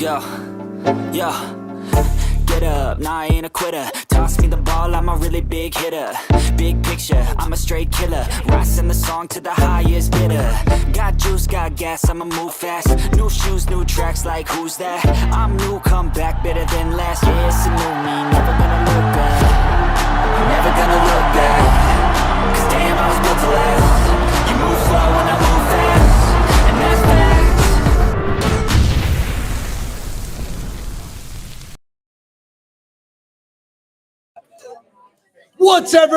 Yo, get up, nah I ain't a quitter. Toss me the ball, I'm a really big hitter. Big picture, I'm a straight killer. Rising the song to the highest bidder. Got juice, got gas, I'ma move fast. New shoes, new tracks, like who's that? I'm new, come back, better than last. Yeah, it's a new me, never gonna look back. Never gonna look back. Cause damn, I was built to last. You move slow and I move fast. And that's facts. What's up,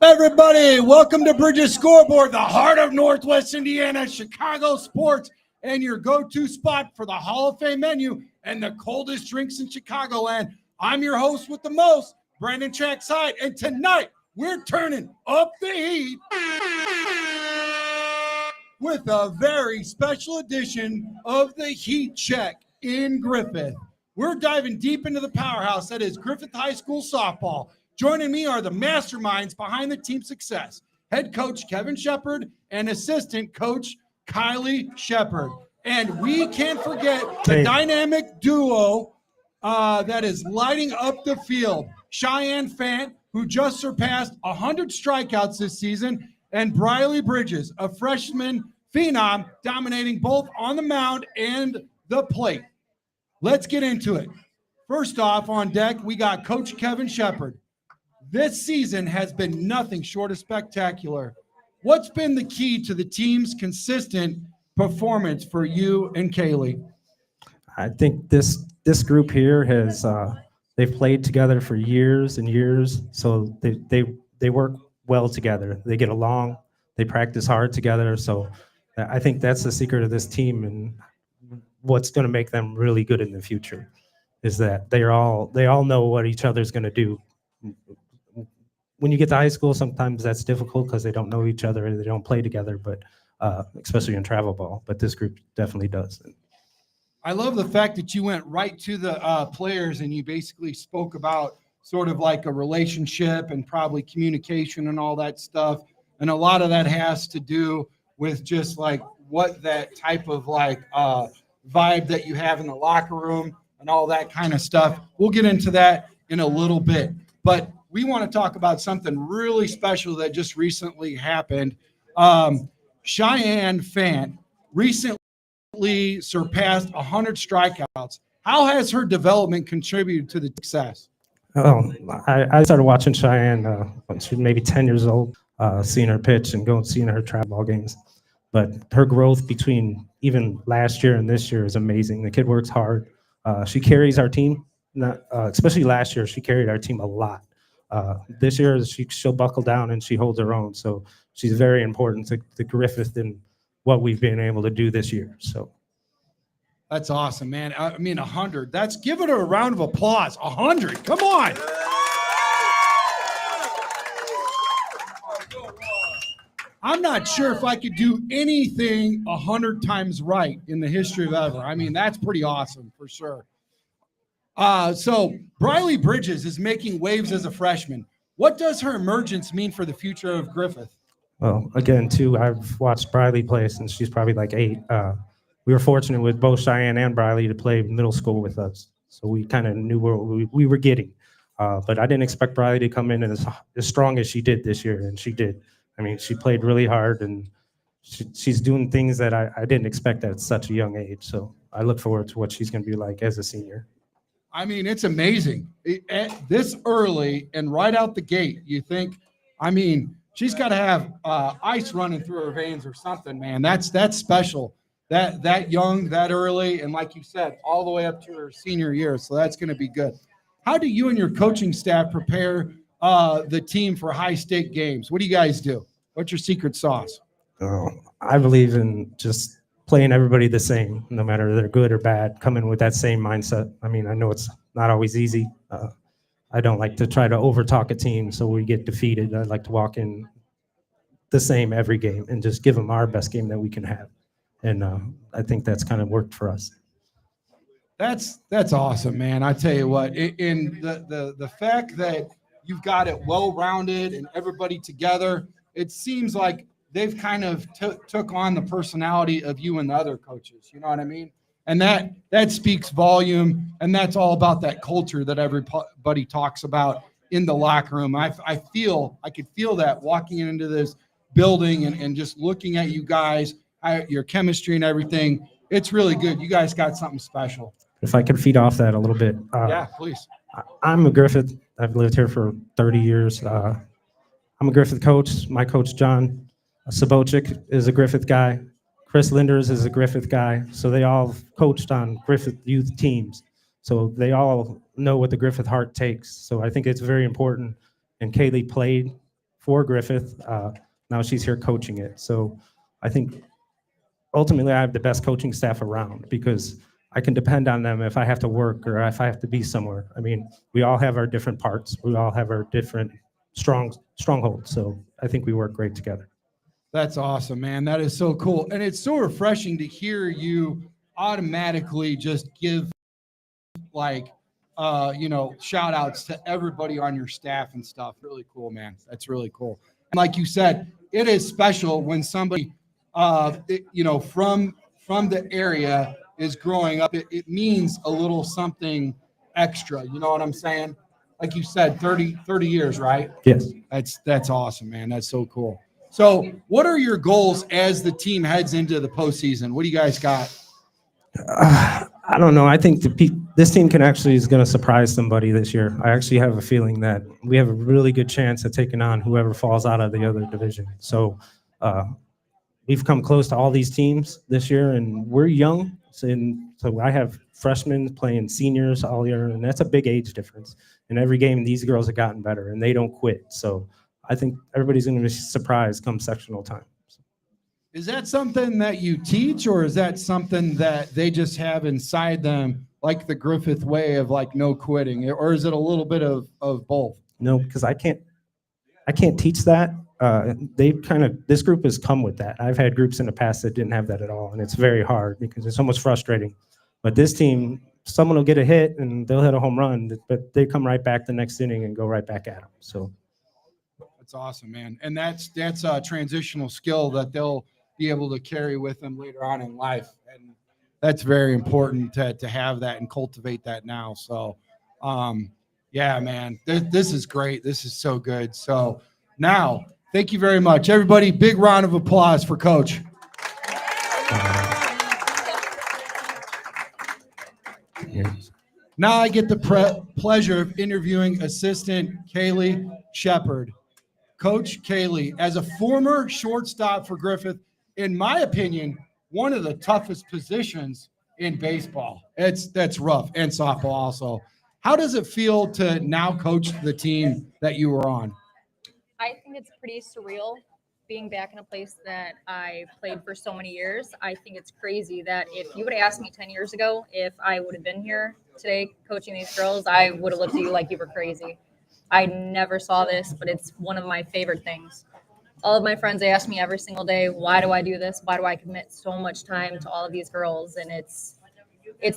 everybody? Welcome to Bridges Scoreboard, the heart of Northwest Indiana, Chicago sports, and your go-to spot for the Hall of Fame menu and the coldest drinks in Chicagoland. I'm your host with the most, Brandon Trax-Hiatt, and tonight we're turning up the heat with a very special edition of the Heat Check in Griffith. We're diving deep into the powerhouse that is Griffith High School Softball. Joining me are the masterminds behind the team's success, head coach Kevin Shepard and assistant coach Kylie Shepard. And we can't forget the dynamic duo that is lighting up the field, Cheyenne Fant, who just surpassed 100 strikeouts this season, and Brylie Bridges, a freshman phenom dominating both on the mound and the plate. Let's get into it. First off, on deck, we got Coach Kevin Shepard. This season has been nothing short of spectacular. What's been the key to the team's consistent performance for you and Kaylee? I think this group here has they've played together for years and years, so they work well together. They get along. They practice hard together. So I think that's the secret of this team, and what's going to make them really good in the future is that they all know what each other's going to do. When you get to high school, sometimes that's difficult because they don't know each other and they don't play together, but especially in travel ball. But this group definitely does. I love the fact that you went right to the players and you basically spoke about sort of like a relationship and probably communication and all that stuff. And a lot of that has to do with just like what that type of like vibe that you have in the locker room and all that kind of stuff. We'll get into that in a little bit. But we want to talk about something really special that just recently happened. Cheyenne Fant recently surpassed 100 strikeouts. How has her development contributed to the success? Oh, I started watching Cheyenne when she was maybe 10 years old, seeing her pitch and seeing her travel ball games. But her growth between even last year and this year is amazing. The kid works hard. She carries our team, especially last year. She carried our team a lot. This year, she'll buckle down and she holds her own. So she's very important to Griffith and what we've been able to do this year. So that's awesome, man. I mean, 100. That's giving her a round of applause. 100. Come on. I'm not sure if I could do anything 100 times right in the history of ever. I mean, that's pretty awesome for sure. So Brylie Bridges is making waves as a freshman. What does her emergence mean for the future of Griffith? Well, again, too, I've watched Brylie play since she's probably like 8. We were fortunate with both Cheyenne and Brylie to play middle school with us. So we kind of knew what we were getting. But I didn't expect Brylie to come in as strong as she did this year, and she did. I mean, she played really hard, and she's doing things that I didn't expect at such a young age. So I look forward to what she's going to be like as a senior. I mean, it's amazing. This early and right out the gate, you think, I mean, she's got to have ice running through her veins or something, man. That's special. That young, that early, and like you said, all the way up to her senior year. So that's going to be good. How do you and your coaching staff prepare the team for high-stake games? What do you guys do? What's your secret sauce? Oh, I believe in just playing everybody the same, no matter they're good or bad, coming with that same mindset. I mean, I know it's not always easy. I don't like to try to overtalk a team so we get defeated. I like to walk in the same every game and just give them our best game that we can have. And I think that's kind of worked for us. That's awesome, man. I tell you what, in the fact that you've got it well-rounded and everybody together, it seems like they've kind of took on the personality of you and the other coaches. You know what I mean? And that speaks volume, and that's all about that culture that everybody talks about in the locker room. I could feel that walking into this building and just looking at you guys, your chemistry and everything. It's really good. You guys got something special. If I could feed off that a little bit. Yeah, please. I'm a Griffith. I've lived here for 30 years. I'm a Griffith coach. My coach, John Sabochik, is a Griffith guy. Chris Linders is a Griffith guy. So they all coached on Griffith youth teams. So they all know what the Griffith heart takes. So I think it's very important. And Kaylee played for Griffith. Now she's here coaching it. So I think ultimately I have the best coaching staff around because I can depend on them if I have to work or if I have to be somewhere. I mean, we all have our different parts. We all have our different strongholds. So I think we work great together. That's awesome, man. That is so cool. And it's so refreshing to hear you automatically just give shout outs to everybody on your staff and stuff. Really cool, man. That's really cool. And like you said, it is special when somebody, from the area is growing up. It means a little something extra. You know what I'm saying? Like you said, 30 years, right? Yes. That's awesome, man. That's so cool. So what are your goals as the team heads into the postseason? What do you guys got? I don't know. I think this team is going to surprise somebody this year. I actually have a feeling that we have a really good chance of taking on whoever falls out of the other division. So we've come close to all these teams this year, and we're young. So I have freshmen playing seniors all year, and that's a big age difference. In every game, these girls have gotten better, and they don't quit. So I think everybody's going to be surprised come sectional time. Is that something that you teach, or is that something that they just have inside them, like the Griffith way of no quitting, or is it a little bit of both? No, because I can't teach that. This group has come with that. I've had groups in the past that didn't have that at all, and it's very hard because it's almost frustrating. But this team, someone will get a hit and they'll hit a home run, but they come right back the next inning and go right back at them. So that's awesome, man. And that's a transitional skill that they'll be able to carry with them later on in life. And that's very important to have that and cultivate that now. So, yeah, man, this is great. This is so good. So now, thank you very much. Everybody, big round of applause for Coach. Now I get the pleasure of interviewing assistant Kaylee Shepard. Coach Kaylee, as a former shortstop for Griffith, in my opinion, one of the toughest positions in baseball. That's rough, and softball also. How does it feel to now coach the team that you were on? I think it's pretty surreal being back in a place that I played for so many years. I think it's crazy that if you would have asked me 10 years ago if I would have been here today coaching these girls, I would have looked at you like you were crazy. I never saw this, but it's one of my favorite things. All of my friends ask me every single day, why do I do this? Why do I commit so much time to all of these girls? And it's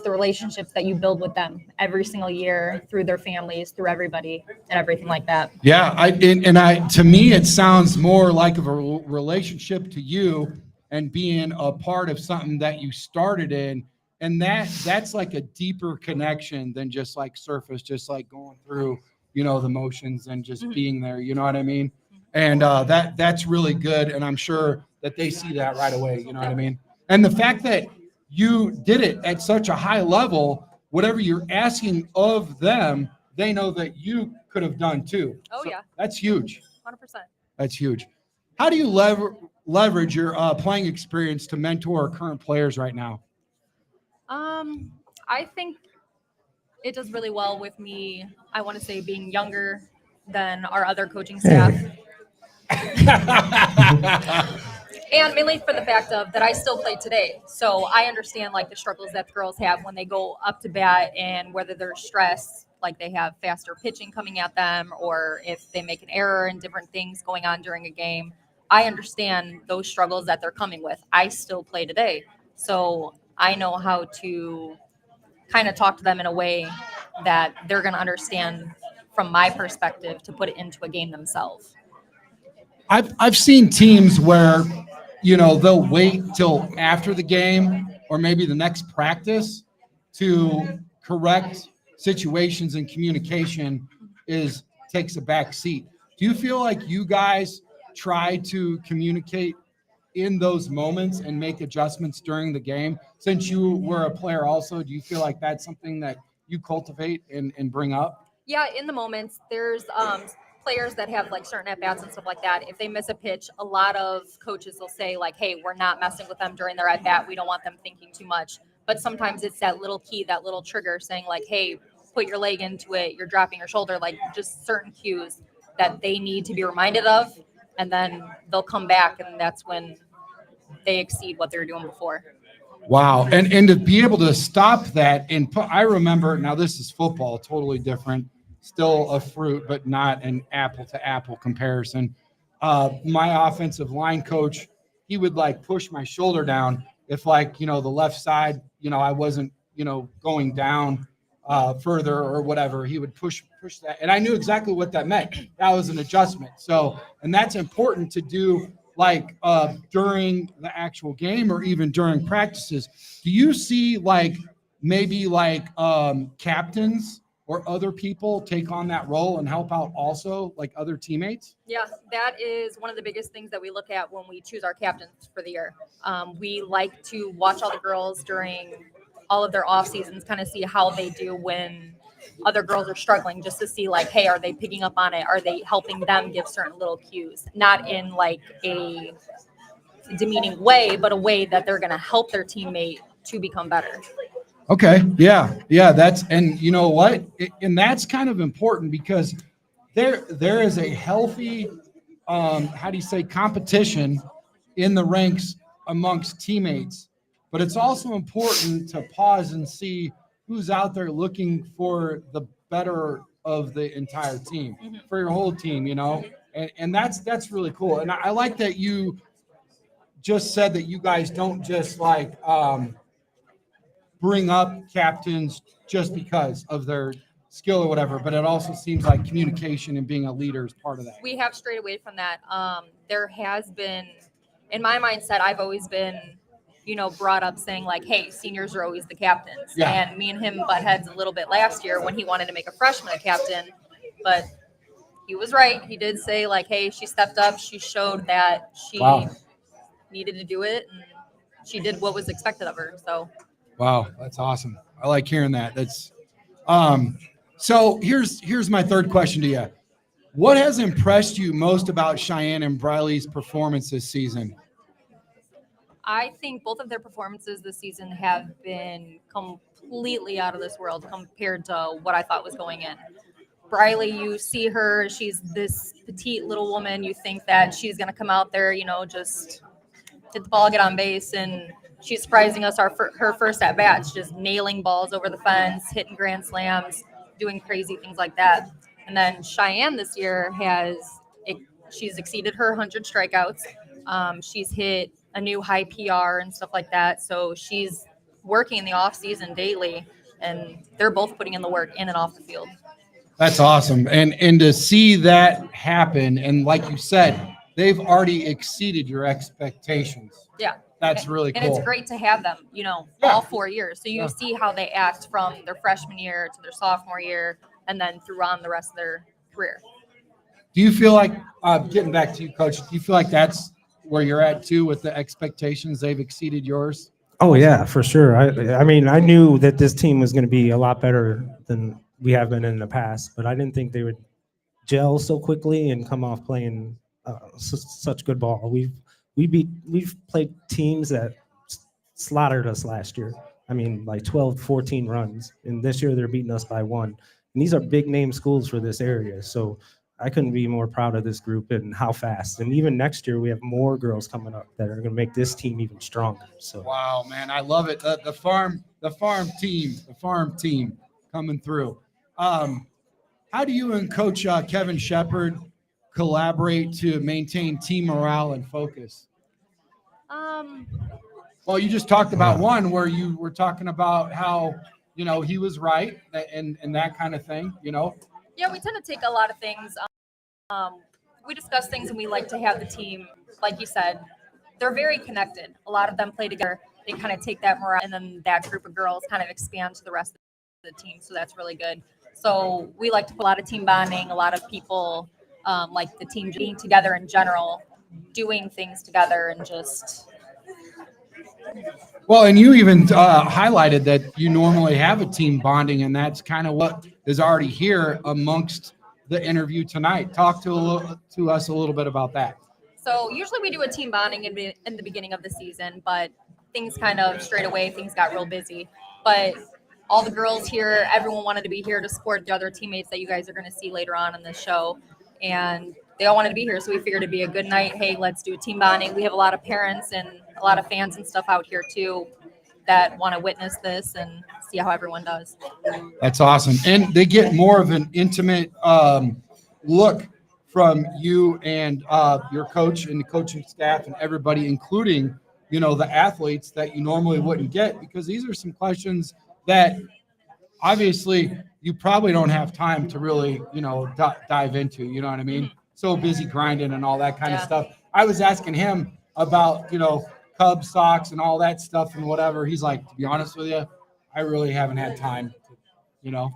the relationships that you build with them every single year through their families, through everybody, and everything like that. Yeah, to me, it sounds more like of a relationship to you and being a part of something that you started in, and that's like a deeper connection than just like surface, just like going through, the motions and just being there. You know what I mean? And that's really good, and I'm sure that they see that right away. You know what I mean? And the fact that you did it at such a high level, whatever you're asking of them, they know that you could have done too. Oh, so yeah. That's huge. 100%. That's huge. How do you leverage your playing experience to mentor current players right now? I think it does really well with me, I want to say, being younger than our other coaching staff. And mainly for the fact of that I still play today. So I understand the struggles that the girls have when they go up to bat and whether they're stressed, like they have faster pitching coming at them or if they make an error and different things going on during a game. I understand those struggles that they're coming with. I still play today. So I know how to kind of talk to them in a way that they're going to understand from my perspective to put it into a game themselves. I've seen teams where, they'll wait till after the game or maybe the next practice to correct situations and communication takes a back seat. Do you feel like you guys try to communicate in those moments and make adjustments during the game? Since you were a player also, do you feel like that's something that you cultivate and bring up? Yeah, in the moments, there's players that have like certain at-bats and stuff like that. If they miss a pitch, a lot of coaches will say like, hey, we're not messing with them during their at-bat. We don't want them thinking too much. But sometimes it's that little key, that little trigger saying like, hey, put your leg into it, you're dropping your shoulder, like just certain cues that they need to be reminded of. And then they'll come back, and that's when they exceed what they were doing before. Wow. And to be able to stop that and I remember, now this is football, totally different, still a fruit, but not an apple to apple comparison. My offensive line coach, he would like push my shoulder down if like, the left side, I wasn't, going down further or whatever. He would push that. And I knew exactly what that meant. That was an adjustment. So, and that's important to do like during the actual game or even during practices. Do you see like maybe like captains or other people take on that role and help out also, like other teammates? Yeah, that is one of the biggest things that we look at when we choose our captains for the year. We like to watch all the girls during all of their off seasons, kind of see how they do when other girls are struggling, just to see like, hey, are they picking up on it? Are they helping them give certain little cues? Not in like a demeaning way, but a way that they're going to help their teammate to become better. Okay. Yeah. That's, and you know what? And that's kind of important because there is a healthy, competition in the ranks amongst teammates, but it's also important to pause and see who's out there looking for the better of the entire team, for your whole team, and that's really cool. And I like that you just said that you guys don't just like, bring up captains just because of their skill or whatever, but it also seems like communication and being a leader is part of that. We have strayed away from that. There has been, in my mindset, I've always been, brought up saying like, hey, seniors are always the captains. Yeah. And me and him butt heads a little bit last year when he wanted to make a freshman a captain, but he was right. He did say like, hey, she stepped up. She showed that she needed to do it, and she did what was expected of her. So. Wow, that's awesome. I like hearing that. That's so here's my third question to you. What has impressed you most about Cheyenne and Briley's performance this season? I think both of their performances this season have been completely out of this world compared to what I thought was going in. Brylie, you see her, she's this petite little woman. You think that she's going to come out there, just hit the ball, get on base, and she's surprising us her first at bats, just nailing balls over the fence, hitting grand slams, doing crazy things like that. And then Cheyenne this year she's exceeded her 100 strikeouts. She's hit a new high PR and stuff like that. So she's working in the off season daily, and they're both putting in the work in and off the field. That's awesome. And to see that happen, and like you said, they've already exceeded your expectations. Yeah. That's really cool. And it's great to have them, all 4 years. So you see how they act from their freshman year to their sophomore year, and then through on the rest of their career. Do you feel like, getting back to you, Coach, do you feel like that's where you're at too with the expectations? They've exceeded yours? Oh, yeah, for sure. I mean, I knew that this team was going to be a lot better than we have been in the past, but I didn't think they would gel so quickly and come off playing such good ball. We've played teams that slaughtered us last year. I mean, like 12, 14 runs. And this year they're beating us by 1. And these are big name schools for this area. So I couldn't be more proud of this group and how fast. And even next year we have more girls coming up that are going to make this team even stronger. So wow, man, I love it. The farm team coming through. How do you and Coach Kevin Shepard collaborate to maintain team morale and focus? Well, you just talked about one where you were talking about how, he was right and that kind of thing, Yeah, we tend to take a lot of things. We discuss things, and we like to have the team, like you said, they're very connected. A lot of them play together. they kind of take that morale, and then that group of girls kind of expand to the rest of the team. So that's really good. So we like to put a lot of team bonding, a lot of people like the team being together in general, doing things together, and just. Well, and you even highlighted that you normally have a team bonding, and that's kind of what is already here amongst the interview tonight. Talk to us a little bit about that. So usually we do a team bonding in the beginning of the season, but things kind of straight away, things got real busy. But all the girls here, everyone wanted to be here to support the other teammates that you guys are going to see later on in the show. And they all wanted to be here, so we figured it'd be a good night. Hey, let's do a team bonding. We have a lot of parents and a lot of fans and stuff out here too that want to witness this and see how everyone does. That's awesome. And they get more of an intimate look from you and your coach and the coaching staff and everybody, including, the athletes that you normally wouldn't get, because these are some questions that obviously you probably don't have time to really, dive into, you know what I mean? So busy grinding and all that kind of stuff. I was asking him about, Cubs socks and all that stuff and whatever. He's like, to be honest with you, I really haven't had time, To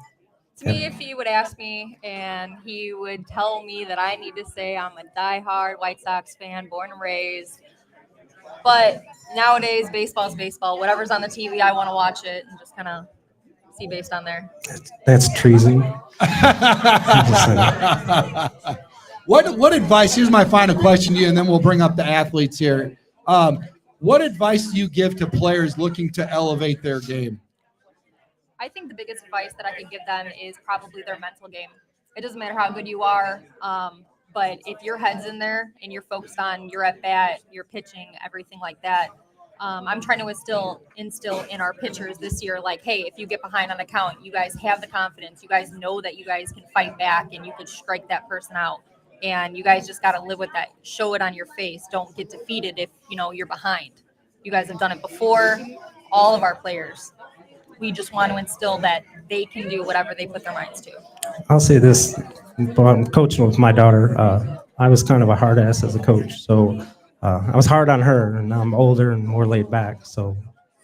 me, if he would ask me and he would tell me that I need to say I'm a diehard White Sox fan, born and raised. But nowadays, baseball's baseball. Whatever's on the TV, I want to watch it and just kind of see based on there. That's treason. What advice? Here's my final question to you, and then we'll bring up the athletes here. What advice do you give to players looking to elevate their game? I think the biggest advice that I could give them is probably their mental game. It doesn't matter how good you are, but if your head's in there and you're focused on your at bat, your pitching, everything like that. I'm trying to instill in our pitchers this year, like, hey, if you get behind on a count, you guys have the confidence. You guys know that you guys can fight back and you can strike that person out. And you guys just got to live with that. Show it on your face. Don't get defeated if, you're behind. You guys have done it before. All of our players. We just want to instill that they can do whatever they put their minds to. I'll say this. While I'm coaching with my daughter, I was kind of a hard ass as a coach. So I was hard on her, and now I'm older and more laid back. So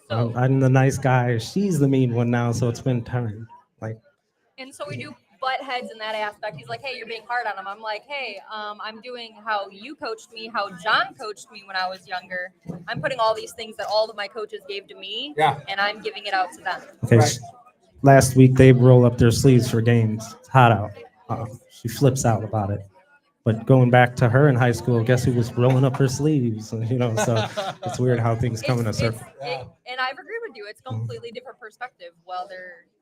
I'm the nice guy. She's the mean one now, so it's been time. And so we do butt heads in that aspect. He's like, hey, you're being hard on him. I'm like, hey, I'm doing how you coached me, how John coached me when I was younger. I'm putting all these things that all of my coaches gave to me, and I'm giving it out to them. Okay. Right. Last week, they roll up their sleeves for games. It's hot out. She flips out about it. But going back to her in high school, guess who was rolling up her sleeves? So it's weird how things come in a circle. And I've agreed with you. It's a completely different perspective.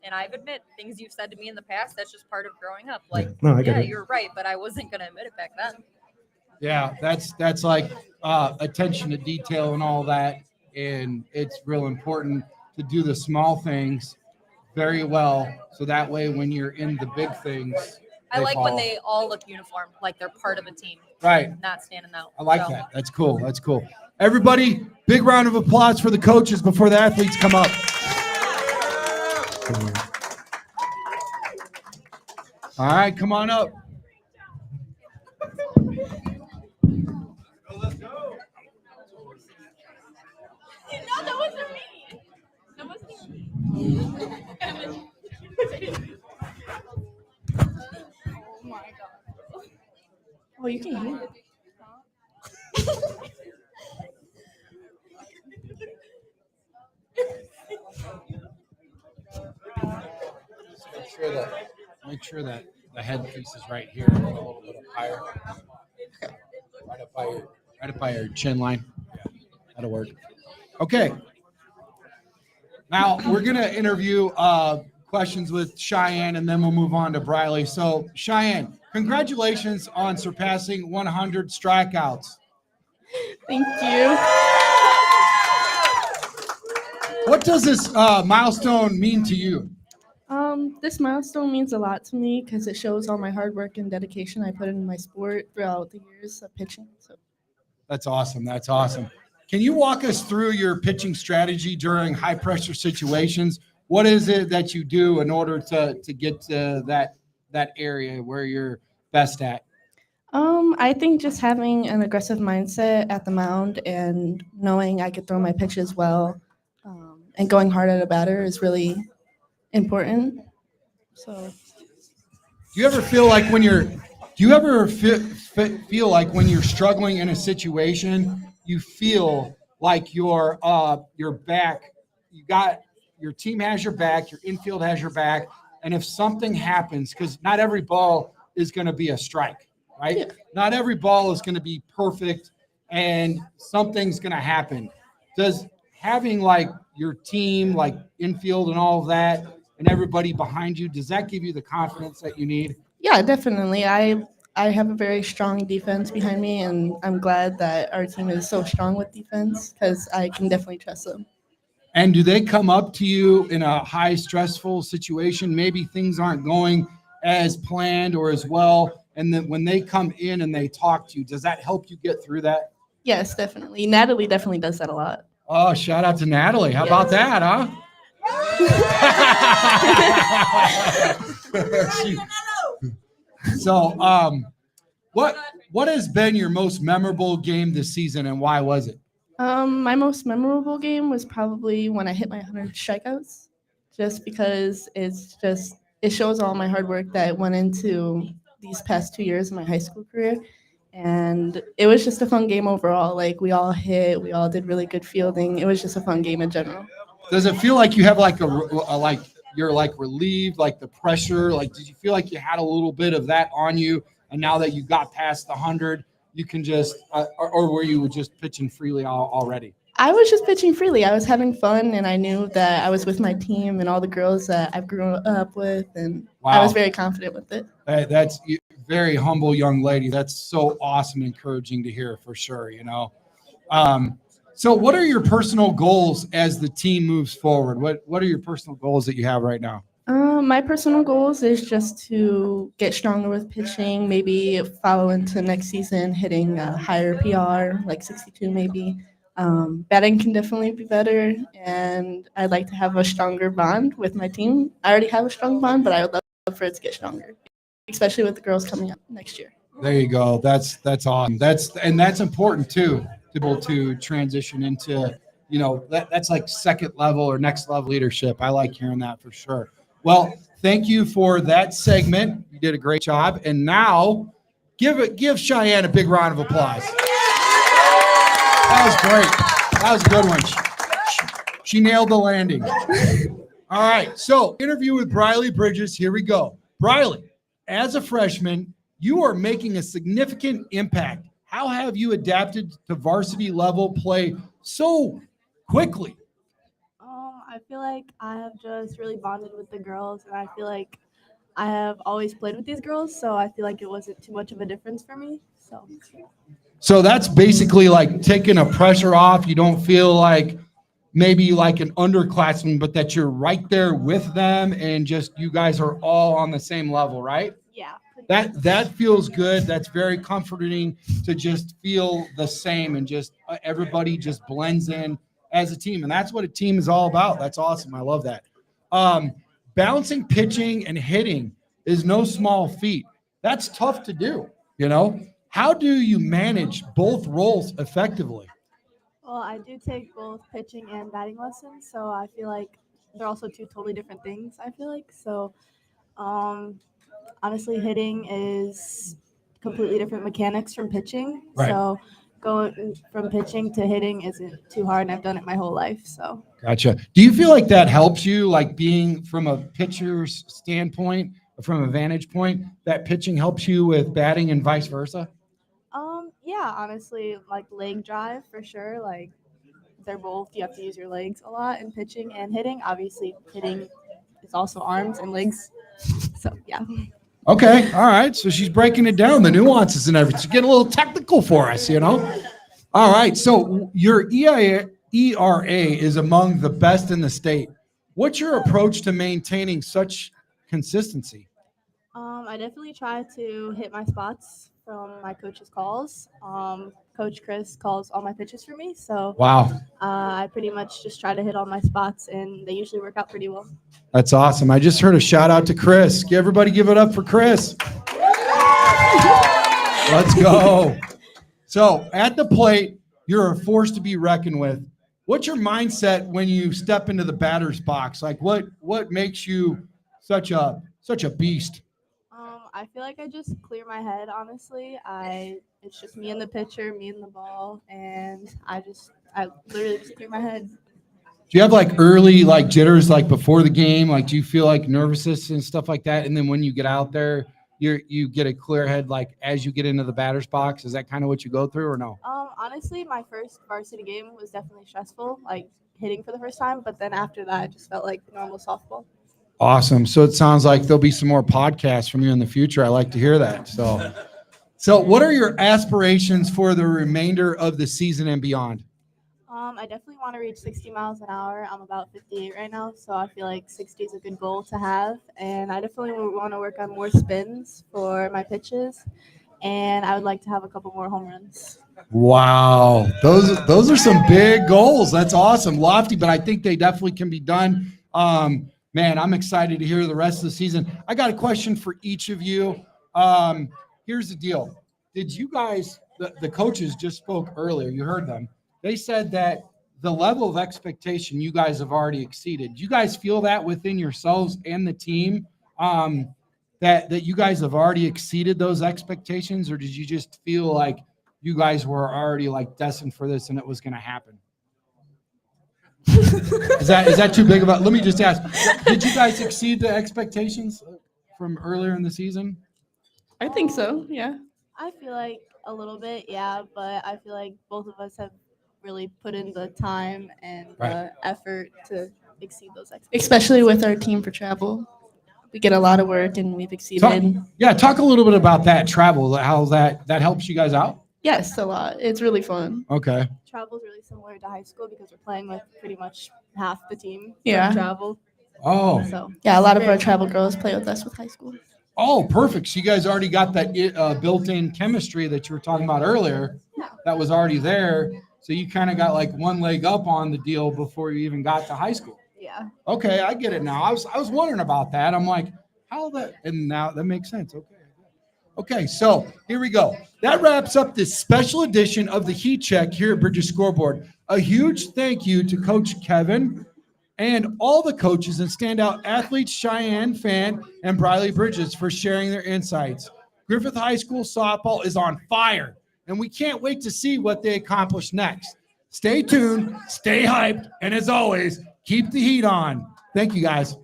And I've admit things you've said to me in the past, that's just part of growing up. Like, you're right, but I wasn't going to admit it back then. Yeah, that's like attention to detail and all that. And it's real important to do the small things very well. So that way, when you're in the big things, I like when they all look uniform, like they're part of a team. Right. Not standing out. I like that. That's cool. That's cool. Everybody, big round of applause for the coaches before the athletes come up. All right, come on up. Let's go. No, that wasn't me. That wasn't me. Oh my god. Oh, you can hear it. Make sure that the headpiece is right here, a little bit up higher. Right up by your chin line. That'll work. Okay. Now we're gonna interview questions with Cheyenne, and then we'll move on to Brylie. So Cheyenne, congratulations on surpassing 100 strikeouts. Thank you. What does this milestone mean to you? This milestone means a lot to me because it shows all my hard work and dedication I put into my sport throughout the years of pitching. So that's awesome. That's awesome. Can you walk us through your pitching strategy during high pressure situations? What is it that you do in order to get to that area where you're best at? I think just having an aggressive mindset at the mound and knowing I could throw my pitches well and going hard at a batter is really important. So Do you ever feel like when you're feel like when you're struggling in a situation, you feel like your back, your team has your back, your infield has your back, and if something happens, because not every ball is going to be a strike, right? Yeah. Not every ball is going to be perfect, and something's going to happen. Does having like your team, like infield and all of that, and everybody behind you, does that give you the confidence that you need? yeah, definitely. I have a very strong defense behind me, and I'm glad that our team is so strong with defense because I can definitely trust them. And do they come up to you in a high stressful situation? Maybe things aren't going as planned or as well. And then when they come in and they talk to you, does that help you get through that? Yes, definitely. Natalie definitely does that a lot. Oh, shout out to Natalie. How about that, huh? So, what has been your most memorable game this season, and why was it? My most memorable game was probably when I hit my 100 strikeouts, just because it shows all my hard work that went into these past 2 years of my high school career. And it was just a fun game overall. Like, we all hit, we all did really good fielding. It was just a fun game in general. Does it feel like you have like you're like relieved, like the pressure? Like, did you feel like you had a little bit of that on you, and now that you got past the 100, you can just, or were you just pitching freely already? I was just pitching freely. I was having fun, and I knew that I was with my team and all the girls that I've grown up with, and I was very confident with it. That's very humble young lady. That's so awesome, encouraging to hear for sure, you know. So what are your personal goals as the team moves forward? What are your personal goals that you have right now? My personal goals is just to get stronger with pitching, maybe follow into next season hitting a higher PR, like 62 maybe. Batting can definitely be better, and I'd like to have a stronger bond with my team. I already have a strong bond, but I would love for it to get stronger, especially with the girls coming up next year. There you go. That's awesome. That's important too, to be able to transition into, you know, that's like second level or next level leadership. I like hearing that for sure. Well, thank you for that segment. You did a great job. And now give Cheyenne a big round of applause. That was great. That was a good one. She nailed the landing. All right. So, interview with Brylie Bridges. Here we go. Brylie, as a freshman, you are making a significant impact. How have you adapted to varsity level play so quickly? I feel like I have just really bonded with the girls, and I feel like I have always played with these girls, so I feel like it wasn't too much of a difference for me. So that's basically like taking a pressure off. You don't feel like maybe like an underclassman, but that you're right there with them and just you guys are all on the same level, right? Yeah. That feels good. That's very comforting to just feel the same and just everybody just blends in as a team. And that's what a team is all about. That's awesome. I love that. Balancing pitching and hitting is no small feat. That's tough to do, you know? How do you manage both roles effectively? Well, I do take both pitching and batting lessons, so I feel like they're also two totally different things, I feel like. So, honestly, hitting is completely different mechanics from pitching. Right. So going from pitching to hitting isn't too hard, and I've done it my whole life. So Gotcha. Do you feel like that helps you, like being from a pitcher's standpoint, from a vantage point, that pitching helps you with batting and vice versa? yeah, honestly, like leg drive for sure. Like they're both, you have to use your legs a lot in pitching and hitting. Obviously, hitting is also arms and legs. So yeah. Okay. All right. So she's breaking it down, the nuances and everything. She's getting a little technical for us, you know? All right. So your ERA is among the best in the state. What's your approach to maintaining such consistency? I definitely try to hit my spots from my coach's calls. Coach Chris calls all my pitches for me. So Wow. I pretty much just try to hit all my spots, and they usually work out pretty well. That's awesome. I just heard a shout out to Chris. Everybody give it up for Chris. Let's go. So at the plate, you're a force to be reckoned with. what's your mindset when you step into the batter's box? Like what makes you such a beast? I feel like I just clear my head, honestly. It's just me and the pitcher, me and the ball, and I literally just clear my head. Do you have like early like jitters like before the game? Like do you feel like nervousness and stuff like that? And then when you get out there, you get a clear head like as you get into the batter's box? Is that kind of what you go through or no? Honestly, my first varsity game was definitely stressful, like hitting for the first time, but then after that, it just felt like normal softball. Awesome. So it sounds like there'll be some more podcasts from you in the future. I like to hear that. So what are your aspirations for the remainder of the season and beyond? I definitely want to reach 60 miles an hour. I'm about 58 right now, so I feel like 60 is a good goal to have. And I definitely want to work on more spins for my pitches, and I would like to have a couple more home runs. Wow. Those are some big goals. That's awesome. Lofty, but I think they definitely can be done. Man, I'm excited to hear the rest of the season. I got a question for each of you. Here's the deal. Did you guys, the coaches just spoke earlier, you heard them. They said that the level of expectation you guys have already exceeded. Do you guys feel that within yourselves and the team, that you guys have already exceeded those expectations, or did you just feel like you guys were already like destined for this and it was going to happen? Is that too big of a? Let me just ask. Did you guys exceed the expectations from earlier in the season? I think so. Yeah. I feel like a little bit, yeah, but I feel like both of us have really put in the time and the effort to exceed those expectations. Especially with our team for travel. We get a lot of work and we've exceeded. Talk a little bit about that travel, how that helps you guys out. Yes, a lot. It's really fun. Okay. Travel is really similar to high school because we're playing with pretty much half the team. Yeah. Travel. Oh. So Yeah, a lot of our travel girls play with us with high school. Oh, perfect. So you guys already got that built-in chemistry that you were talking about earlier. That was already there. So you kind of got like one leg up on the deal before you even got to high school. Yeah. Okay, I get it now. I was wondering about that. I'm like, how that? And now that makes sense. Okay, so here we go. That wraps up this special edition of the Heat Check here at Bridges Scoreboard. A huge thank you to Coach Kevin and all the coaches and standout athletes, Cheyenne Fant and Brylie Bridges, for sharing their insights. Griffith High School Softball is on fire, and we can't wait to see what they accomplish next. Stay tuned, stay hyped, and as always, keep the heat on. Thank you, guys.